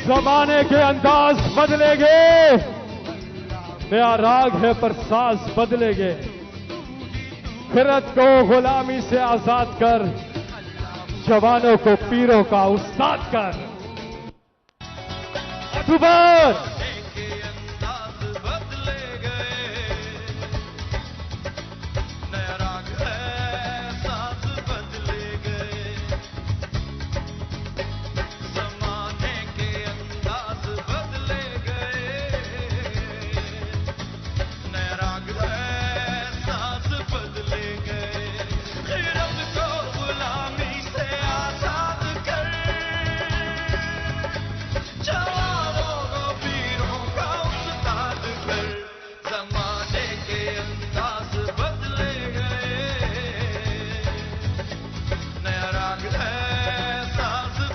जमाने के अंदाज बदलेंगे, नया राग है पर साज बदलेंगे। फिरत को गुलामी से आजाद कर, जवानों को पीरों का उस्ताद कर। अक्टूबर